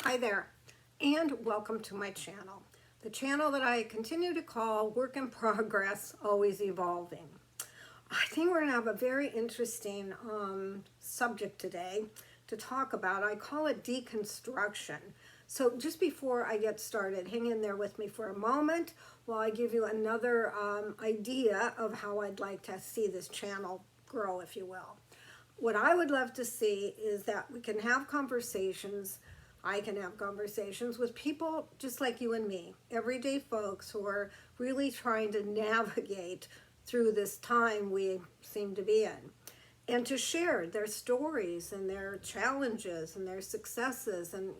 Hi there, and welcome to my channel. The channel that I continue to call Work in Progress, Always Evolving. I think we're going to have a very interesting subject today to talk about. I call it deconstruction. So just before I get started, hang in there with me for a moment while I give you another idea of how I'd like to see this channel grow, if you will. What I would love to see is that we can have conversations. I can have conversations with people just like you and me, everyday folks who are really trying to navigate through this time we seem to be in, and to share their stories and their challenges and their successes and,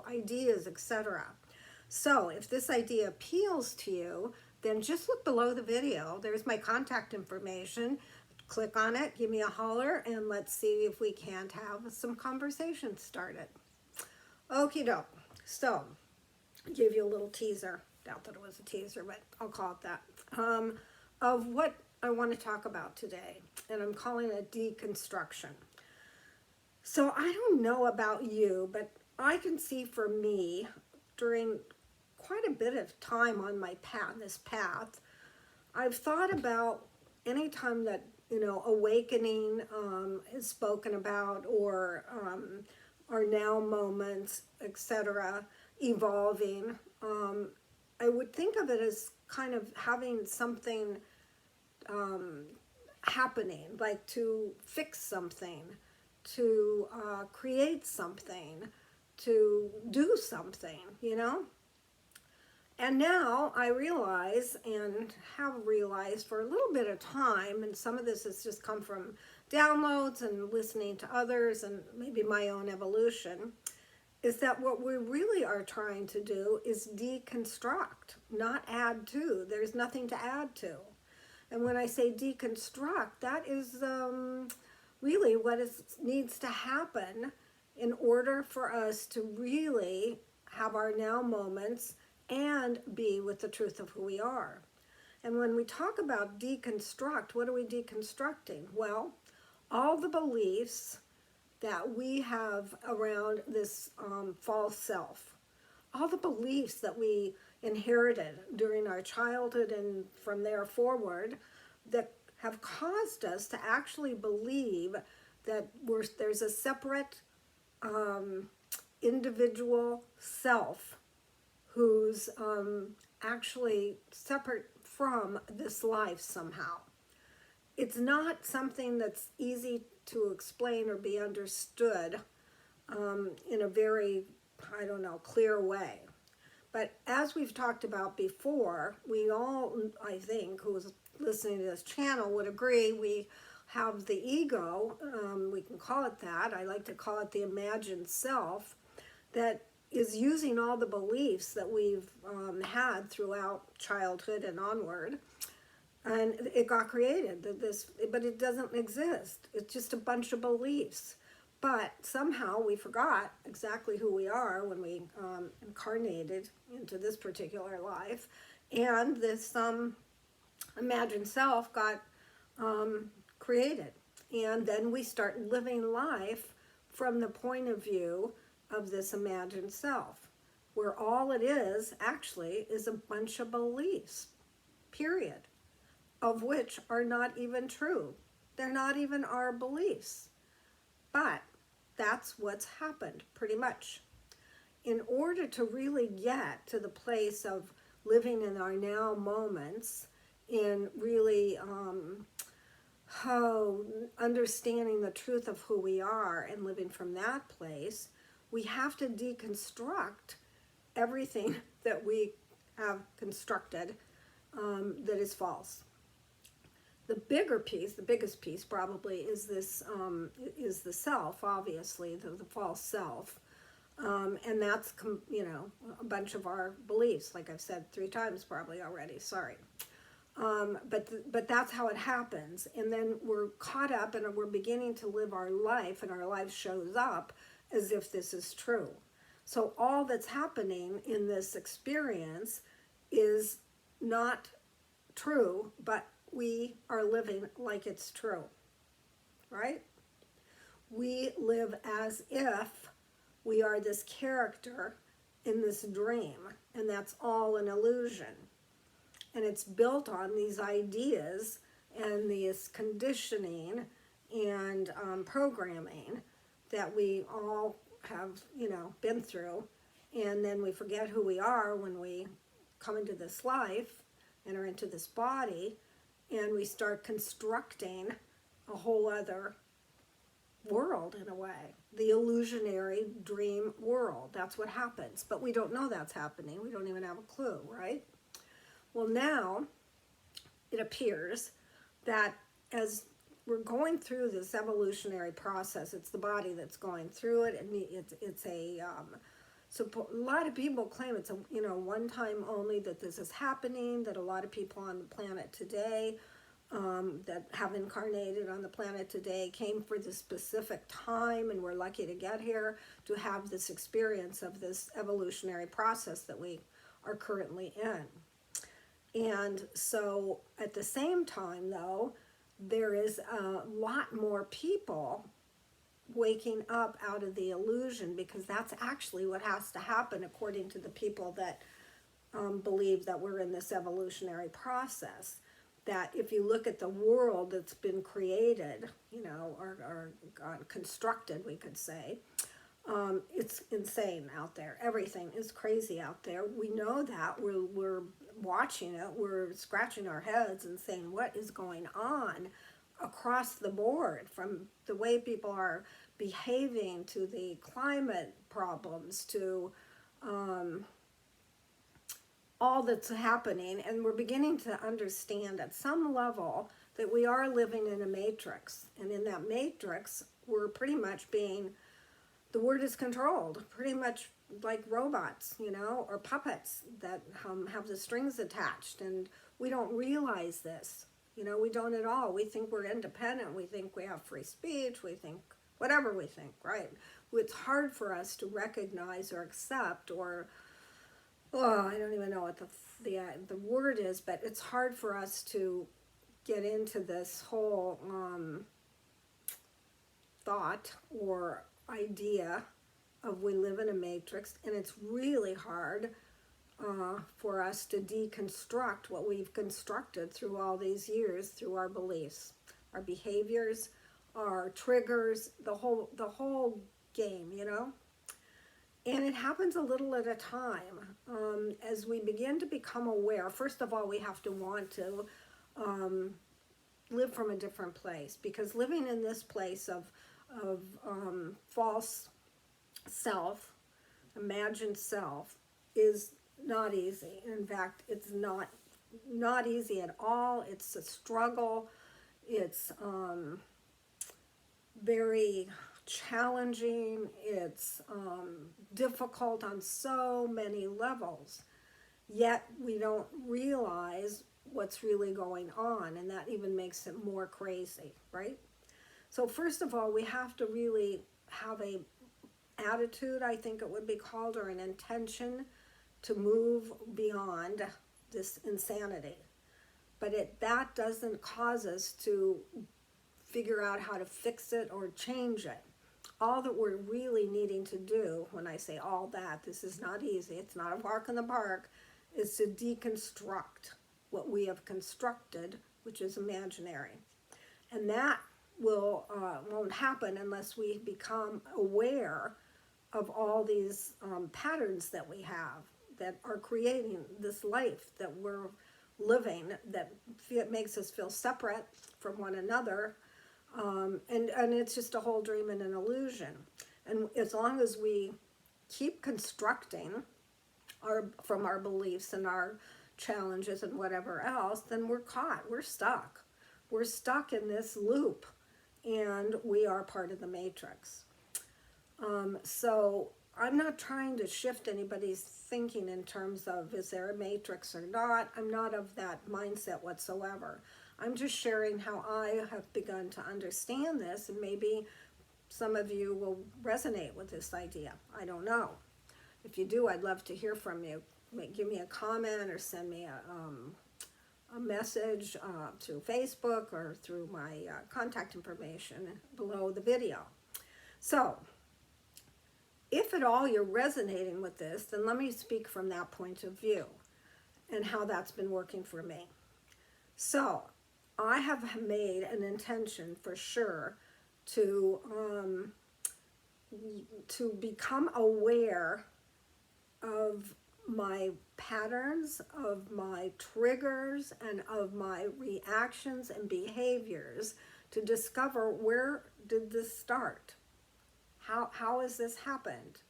ideas, etc. So if this idea appeals to you, then just look below the video. There's my contact information. Click on it, give me a holler, and let's see if we can't have some conversation started. Okie doke. So, give you a little teaser. Doubt that it was a teaser, but I'll call it that. Of what I want to talk about today, and I'm calling it deconstruction. So I don't know about you, but I can see for me during quite a bit of time on my path, I've thought about any time that awakening is spoken about, or our now moments, etc., evolving. I would think of it as kind of having something happening, like to fix something, to create something, to do something, And now I realize, and have realized for a little bit of time, and some of this has just come from downloads and listening to others and maybe my own evolution, is that what we really are trying to do is deconstruct, not add to. There's nothing to add to. And when I say deconstruct, that is really what needs to happen in order for us to really have our now moments and be with the truth of who we are. And when we talk about deconstruct, what are we deconstructing? Well, all the beliefs that we have around this false self, all the beliefs that we inherited during our childhood and from there forward that have caused us to actually believe that there's a separate individual self who's actually separate from this life somehow. It's not something that's easy to explain or be understood in a very, clear way. But as we've talked about before, we all, I think, who's listening to this channel would agree, we have the ego, we can call it that. I like to call it the imagined self, that is using all the beliefs that we've had throughout childhood and onward, and it got created. But it doesn't exist. It's just a bunch of beliefs. But somehow we forgot exactly who we are when we incarnated into this particular life, and this imagined self got created, and then we start living life from the point of view of this imagined self, where all it is actually is a bunch of beliefs, period, of which are not even true. They're not even our beliefs. But that's what's happened, pretty much. In order to really get to the place of living in our now moments, in really understanding the truth of who we are and living from that place, we have to deconstruct everything that we have constructed that is false. The biggest piece probably is this, is the self, obviously, the false self. And that's, a bunch of our beliefs, like I've said 3 times probably already, sorry. But that's how it happens. And then we're caught up and we're beginning to live our life, and our life shows up as if this is true. So all that's happening in this experience is not true, but we are living like it's true, right? We live as if we are this character in this dream, and that's all an illusion. And it's built on these ideas and this conditioning and programming that we all have, been through. And then we forget who we are when we come into this life, enter into this body, and we start constructing a whole other world in a way, the illusionary dream world. That's what happens, but we don't know that's happening. We don't even have a clue, right? Well, now it appears that as we're going through this evolutionary process, it's the body that's going through it, and it's a so a lot of people claim it's a one time only that this is happening, that a lot of people on the planet today that have incarnated on the planet today came for this specific time, and we're lucky to get here to have this experience of this evolutionary process that we are currently in. And so at the same time, though, there is a lot more people waking up out of the illusion, because that's actually what has to happen according to the people that believe that we're in this evolutionary process. That if you look at the world that's been created, or constructed, we could say, it's insane out there. Everything is crazy out there. We know that. We're watching it. We're scratching our heads and saying, what is going on across the board, from the way people are behaving to the climate problems to all that's happening. And we're beginning to understand at some level that we are living in a matrix. And in that matrix, we're pretty much being, the word is controlled, pretty much like robots, or puppets that have the strings attached. And we don't realize this. We don't at all. We think we're independent. We think we have free speech. We think whatever we think, right? It's hard for us to recognize or accept, or, I don't even know what the word is, but it's hard for us to get into this whole thought or idea of we live in a matrix, and it's really hard for us to deconstruct what we've constructed through all these years, through our beliefs, our behaviors, our triggers, the whole game, And it happens a little at a time. As we begin to become aware, first of all, we have to want to live from a different place, because living in this place of false self, imagined self, is not easy. In fact, it's not easy at all. It's a struggle. It's very challenging. It's difficult on so many levels. Yet we don't realize what's really going on, and that even makes it more crazy, right? So first of all, we have to really have a attitude, I think it would be called, or an intention to move beyond this insanity. But that doesn't cause us to figure out how to fix it or change it. All that we're really needing to do, when I say all that, this is not easy, it's not a walk in the park, is to deconstruct what we have constructed, which is imaginary. And that won't happen unless we become aware of all these patterns that we have that are creating this life that we're living, that makes us feel separate from one another, and it's just a whole dream and an illusion. And as long as we keep constructing from our beliefs and our challenges and whatever else, then we're caught, we're stuck in this loop, and we are part of the matrix. So I'm not trying to shift anybody's thinking in terms of, is there a matrix or not? I'm not of that mindset whatsoever. I'm just sharing how I have begun to understand this, and maybe some of you will resonate with this idea. I don't know. If you do, I'd love to hear from you. Give me a comment or send me a message through Facebook or through my contact information below the video. So, if at all you're resonating with this, then let me speak from that point of view and how that's been working for me. So I have made an intention for sure to become aware of my patterns, of my triggers, and of my reactions and behaviors, to discover, where did this start? How has this happened?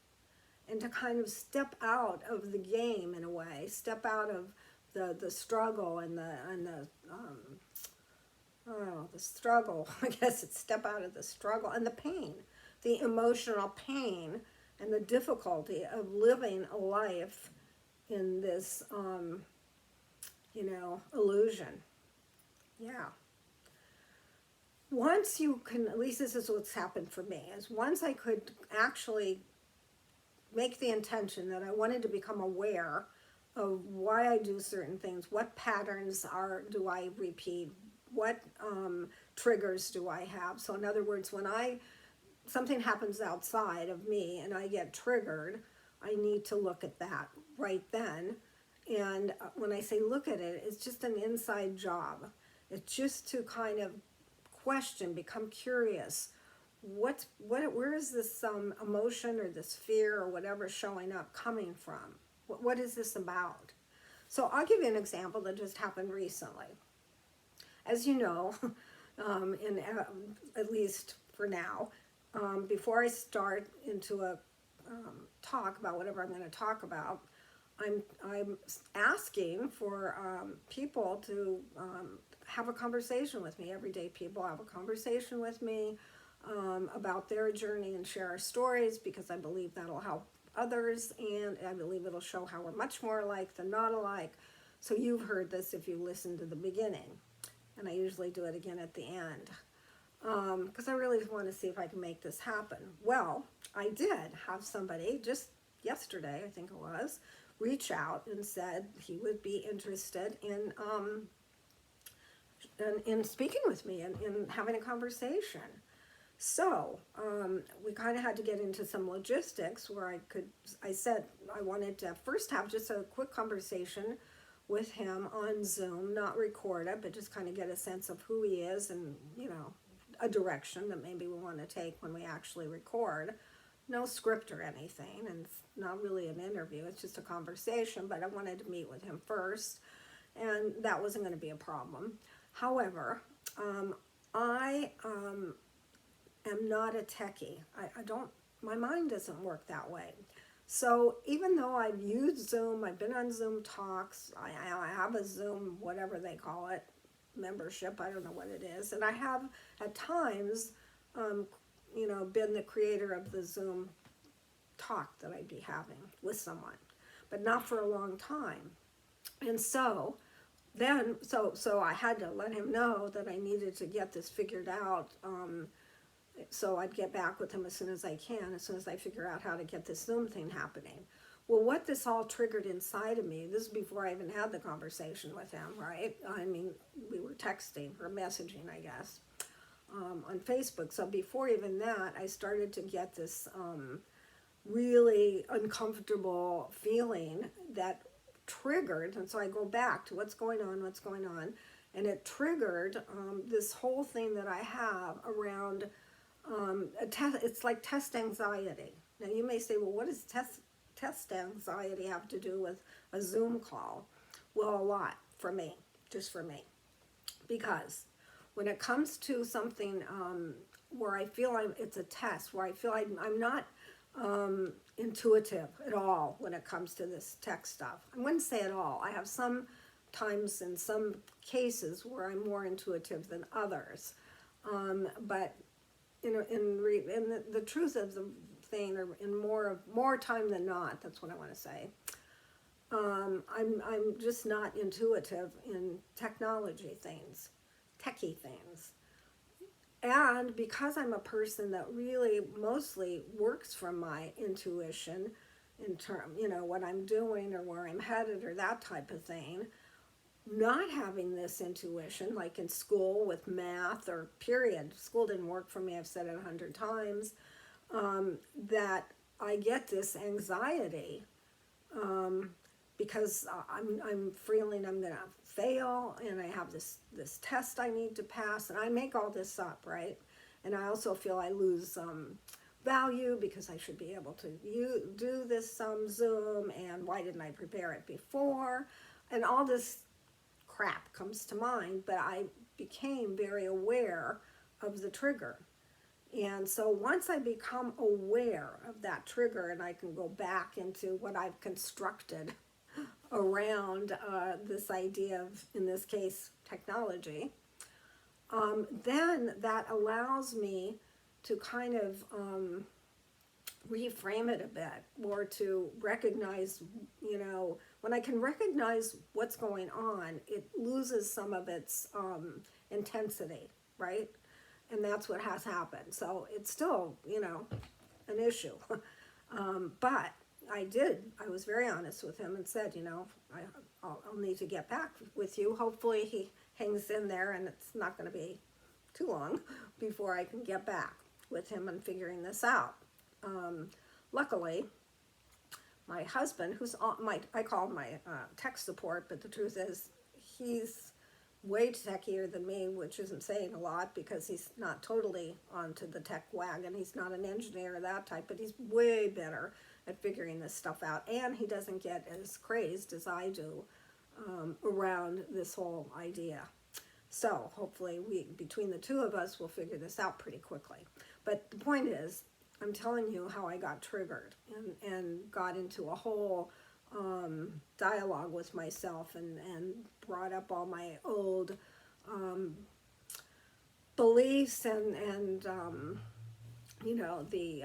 And to kind of step out of the game, in a way, step out of the struggle and the the struggle. I guess it's step out of the struggle and the pain, the emotional pain and the difficulty of living a life in this, illusion. Yeah. Once you can, at least this is what's happened for me, is once I could actually make the intention that I wanted to become aware of why I do certain things, what patterns do I repeat, what triggers do I have. So in other words, when something happens outside of me and I get triggered, I need to look at that right then. And when I say look at it, it's just an inside job. It's just to kind of question, become curious. Where is this emotion or this fear or whatever showing up coming from? What is this about? So I'll give you an example that just happened recently. As you know, at least for now, before I start into a talk about whatever I'm going to talk about, I'm asking for people to have a conversation with me. Everyday people have a conversation with me about their journey and share our stories, because I believe that'll help others, and I believe it'll show how we're much more alike than not alike. So you've heard this if you listened to the beginning, and I usually do it again at the end, because I really want to see if I can make this happen. Well, I did have somebody just yesterday, I think it was, reach out and said he would be interested in speaking with me and in having a conversation. So we kind of had to get into some logistics where I said I wanted to first have just a quick conversation with him on Zoom, not record it, but just kind of get a sense of who he is and, a direction that maybe we want to take when we actually record. No script or anything, and it's not really an interview, it's just a conversation, but I wanted to meet with him first, and that wasn't going to be a problem. However, I am not a techie. My mind doesn't work that way. So even though I've used Zoom, I've been on Zoom talks, I have a Zoom, whatever they call it, membership, I don't know what it is, and I have at times, been the creator of the Zoom talk that I'd be having with someone, but not for a long time. And so then, so I had to let him know that I needed to get this figured out, so I'd get back with him as soon as I can, as soon as I figure out how to get this Zoom thing happening. Well, what this all triggered inside of me, this is before I even had the conversation with him, right? I mean, we were texting or messaging, I guess, on Facebook. So before even that, I started to get this really uncomfortable feeling that triggered, and so I go back to what's going on, and it triggered this whole thing that I have around, it's like test anxiety. Now you may say, well, what does test anxiety have to do with a Zoom call? Well, a lot, for me, just for me, because when it comes to something where I feel it's a test, where I feel I'm not intuitive at all when it comes to this tech stuff. I wouldn't say at all. I have some times in some cases where I'm more intuitive than others, but in the truth of the thing, or in more time than not, that's what I want to say. I'm just not intuitive in technology things, techie things. And because I'm a person that really mostly works from my intuition in what I'm doing or where I'm headed or that type of thing, not having this intuition, like in school with math or period, school didn't work for me, I've said it 100 times, that I get this anxiety because I'm feeling I'm gonna fail, and I have this test I need to pass, and I make all this up, right? And I also feel I lose value because I should be able to do this Zoom, and why didn't I prepare it before? And all this crap comes to mind, but I became very aware of the trigger. And so once I become aware of that trigger, and I can go back into what I've constructed around this idea of, in this case, technology, then that allows me to kind of reframe it a bit, or to recognize, when I can recognize what's going on, it loses some of its intensity, right? And that's what has happened. So it's still, an issue. But I was very honest with him and said, I'll need to get back with you. Hopefully he hangs in there, and it's not going to be too long before I can get back with him and figuring this out. Luckily, my husband, who's I call him my tech support, but the truth is he's way techier than me, which isn't saying a lot because he's not totally onto the tech wagon. He's not an engineer or that type, but he's way better at figuring this stuff out, and he doesn't get as crazed as I do around this whole idea. So hopefully between the two of us, we'll figure this out pretty quickly. But the point is, I'm telling you how I got triggered and got into a whole dialogue with myself, and brought up all my old beliefs and the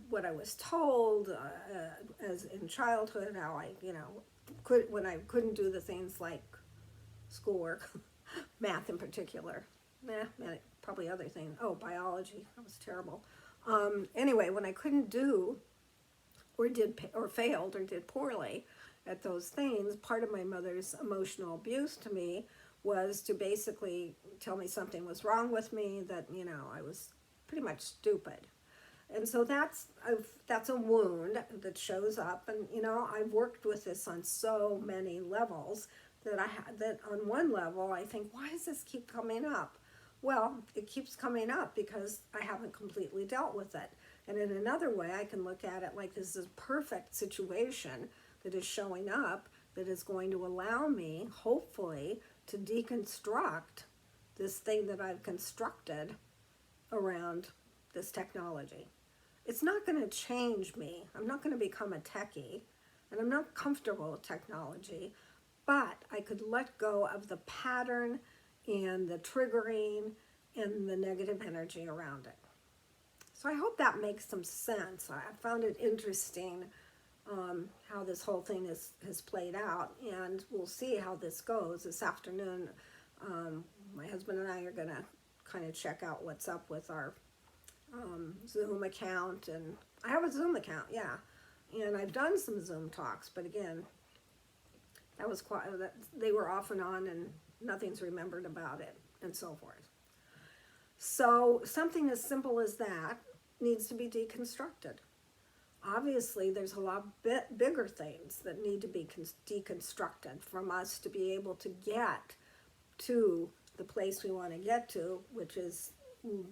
what I was told as in childhood, how I when I couldn't do the things like schoolwork, math in particular, probably other things. Oh, biology, that was terrible. Anyway, when I couldn't do or failed or did poorly at those things, part of my mother's emotional abuse to me was to basically tell me something was wrong with me, that I was pretty much stupid. And so that's a wound that shows up, and I've worked with this on so many levels that on one level I think, why does this keep coming up? Well, it keeps coming up because I haven't completely dealt with it. And in another way, I can look at it like this is a perfect situation that is showing up, that is going to allow me, hopefully, to deconstruct this thing that I've constructed around this technology. It's not going to change me. I'm not going to become a techie, and I'm not comfortable with technology, but I could let go of the pattern and the triggering and the negative energy around it. So I hope that makes some sense. I found it interesting how this whole thing has played out, and we'll see how this goes this afternoon. My husband and I are going to kind of check out what's up with our Zoom account, and I have a Zoom account, yeah, and I've done some Zoom talks, but again, that was they were off and on, and nothing's remembered about it, and so forth. So something as simple as that needs to be deconstructed. Obviously, there's a lot bigger things that need to be deconstructed from us to be able to get to the place we want to get to, which is,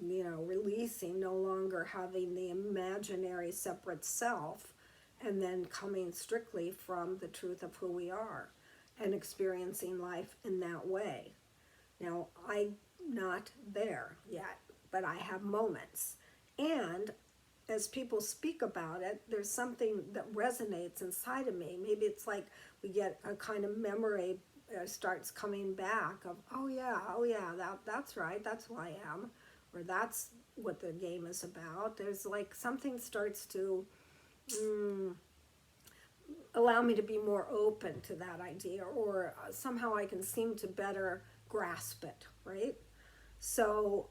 releasing, no longer having the imaginary separate self, and then coming strictly from the truth of who we are and experiencing life in that way. Now, I'm not there yet, but I have moments. And as people speak about it, there's something that resonates inside of me. Maybe it's like we get a kind of memory starts coming back of, oh yeah, that's right, that's who I am, or that's what the game is about. There's like something starts to allow me to be more open to that idea, or somehow I can seem to better grasp it, right? So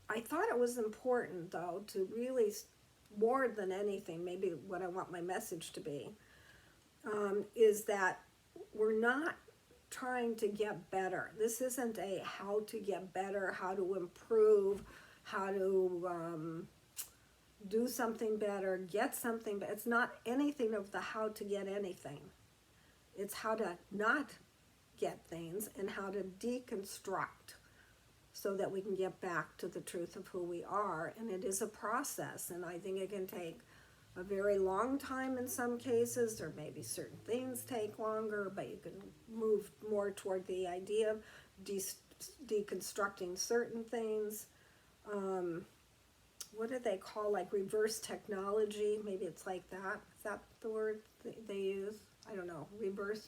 I thought it was important, though, to really, more than anything, maybe what I want my message to be, is that we're not trying to get better. This isn't a how to get better, how to improve, how to do something better, get something, but it's not anything of the how to get anything. It's how to not get things and how to deconstruct so that we can get back to the truth of who we are. And it is a process, and I think it can take a very long time in some cases, or maybe certain things take longer, but you can move more toward the idea of deconstructing certain things. What do they call, like reverse technology? Maybe it's like that. Is that the word they use? I don't know. Reverse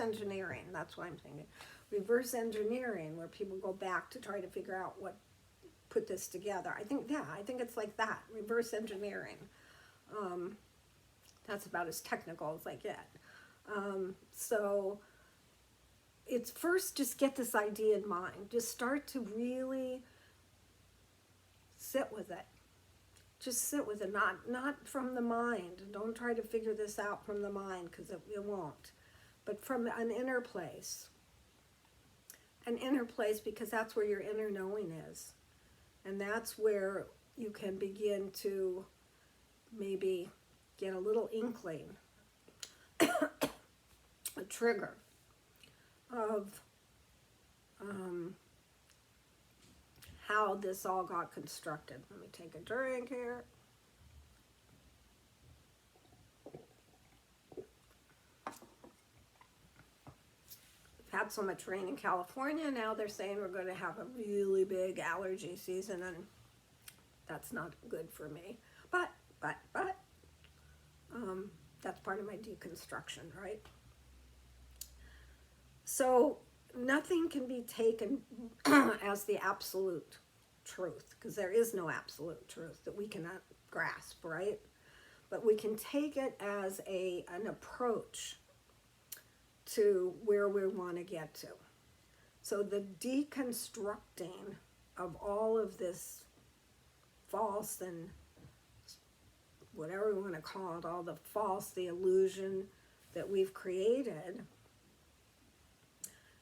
engineering. That's what I'm thinking. Reverse engineering, where people go back to try to figure out what put this together. I think it's like that. Reverse engineering. That's about as technical as I get. So it's first just get this idea in mind. Just start to really sit with it. Just sit with it, not from the mind. Don't try to figure this out from the mind, because it won't. But from an inner place. An inner place, because that's where your inner knowing is. And that's where you can begin to maybe get a little inkling, a trigger of how this all got constructed. Let me take a drink here. We've had so much rain in California, now they're saying we're going to have a really big allergy season, and that's not good for me. But that's part of my deconstruction, right? So nothing can be taken as the absolute truth, because there is no absolute truth that we cannot grasp, right? But we can take it as an approach to where we want to get to. So the deconstructing of all of this false and whatever we want to call it, all the false, the illusion that we've created,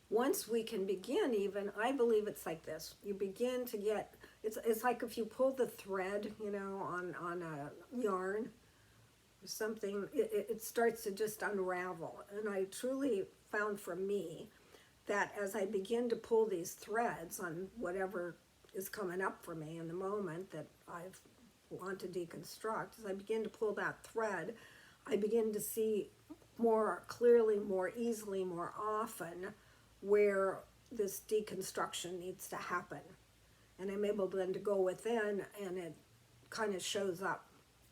once we can begin, even, I believe it's like this. You begin to get, it's like if you pull the thread, on a yarn or something, it starts to just unravel. And I truly found for me that as I begin to pull these threads on whatever is coming up for me in the moment that I've want to deconstruct, as I begin to pull that thread, I begin to see more clearly, more easily, more often where this deconstruction needs to happen. And I'm able then to go within, and it kind of shows up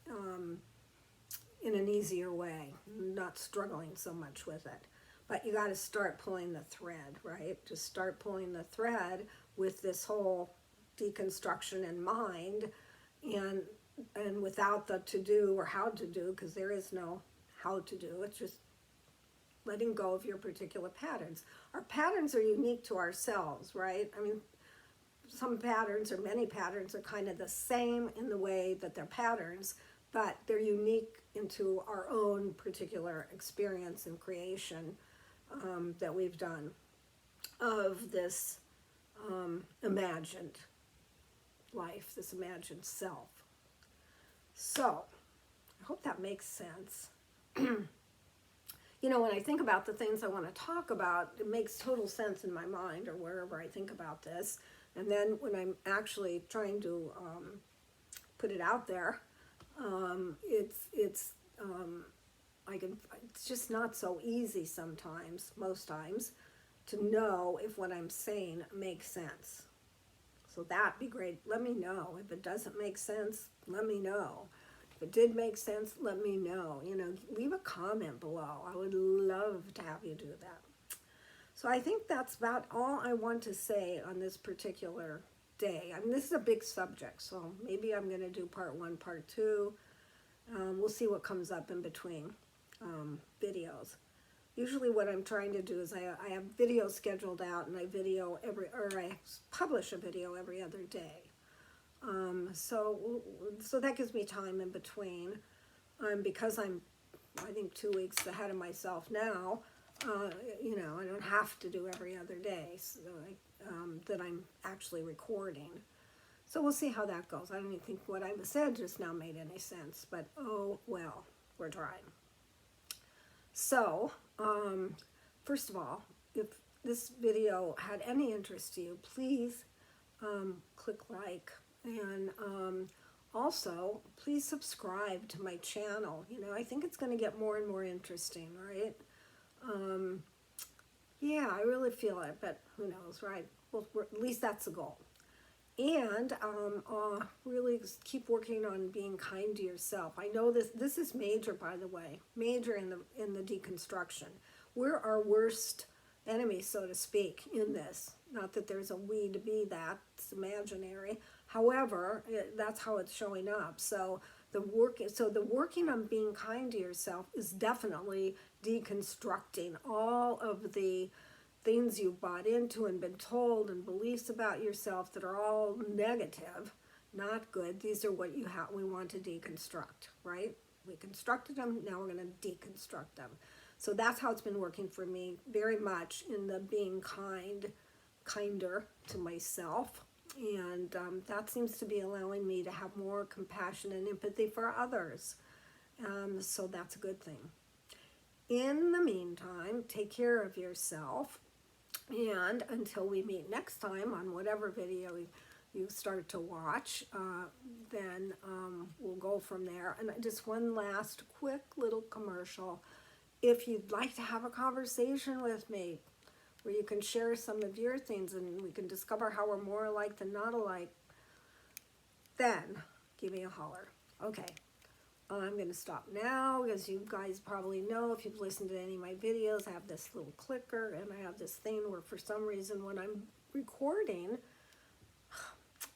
in an easier way, not struggling so much with it. But you got to start pulling the thread, right? Just start pulling the thread with this whole deconstruction in mind, and without the to do or how to do, because there is no how to do. It's just letting go of your particular patterns. Our patterns are unique to ourselves, right? I mean, some patterns or many patterns are kind of the same in the way that they're patterns, but they're unique into our own particular experience and creation that we've done of this imagined life, this imagined self. So, I hope that makes sense. When I think about the things I want to talk about, it makes total sense in my mind or wherever I think about this. And then when I'm actually trying to put it out there, it's just not so easy sometimes, most times, to know if what I'm saying makes sense. So that'd be great. Let me know. If it doesn't make sense, let me know. If it did make sense, let me know. Leave a comment below. I would love to have you do that. So I think that's about all I want to say on this particular day. I mean, this is a big subject, so maybe I'm going to do part 1, part 2. We'll see what comes up in between videos. Usually what I'm trying to do is I have videos scheduled out, and I publish a video every other day. So that gives me time in between. Because I think 2 weeks ahead of myself now, I don't have to do every other day, so that I'm actually recording. So we'll see how that goes. I don't even think what I said just now made any sense, but oh well, we're trying. So, first of all, if this video had any interest to you, please click like, and also please subscribe to my channel. You know, I think it's going to get more and more interesting, right? Yeah, I really feel it, but who knows, right? Well, at least that's the goal. And really keep working on being kind to yourself. I know this is major, by the way, major in the deconstruction. We're our worst enemy, so to speak, in this. Not that there's a we to be that, it's imaginary. However, that's how it's showing up. So the working on being kind to yourself is definitely deconstructing all of the things you've bought into and been told and beliefs about yourself that are all negative, not good. These are what we want to deconstruct, right? We constructed them, now we're going to deconstruct them. So that's how it's been working for me very much in the being kinder to myself. And that seems to be allowing me to have more compassion and empathy for others. So that's a good thing. In the meantime, take care of yourself. And until we meet next time on whatever video you start to watch, then we'll go from there. And just one last quick little commercial. If you'd like to have a conversation with me where you can share some of your things and we can discover how we're more alike than not alike, then give me a holler. Okay. I'm going to stop now, because you guys probably know, if you've listened to any of my videos, I have this little clicker, and I have this thing where for some reason when I'm recording,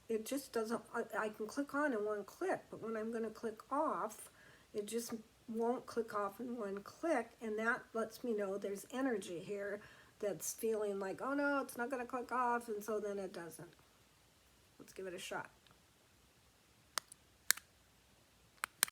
it just doesn't, I can click on in one click, but when I'm going to click off, it just won't click off in one click, and that lets me know there's energy here that's feeling like, oh no, it's not going to click off, and so then it doesn't. Let's give it a shot.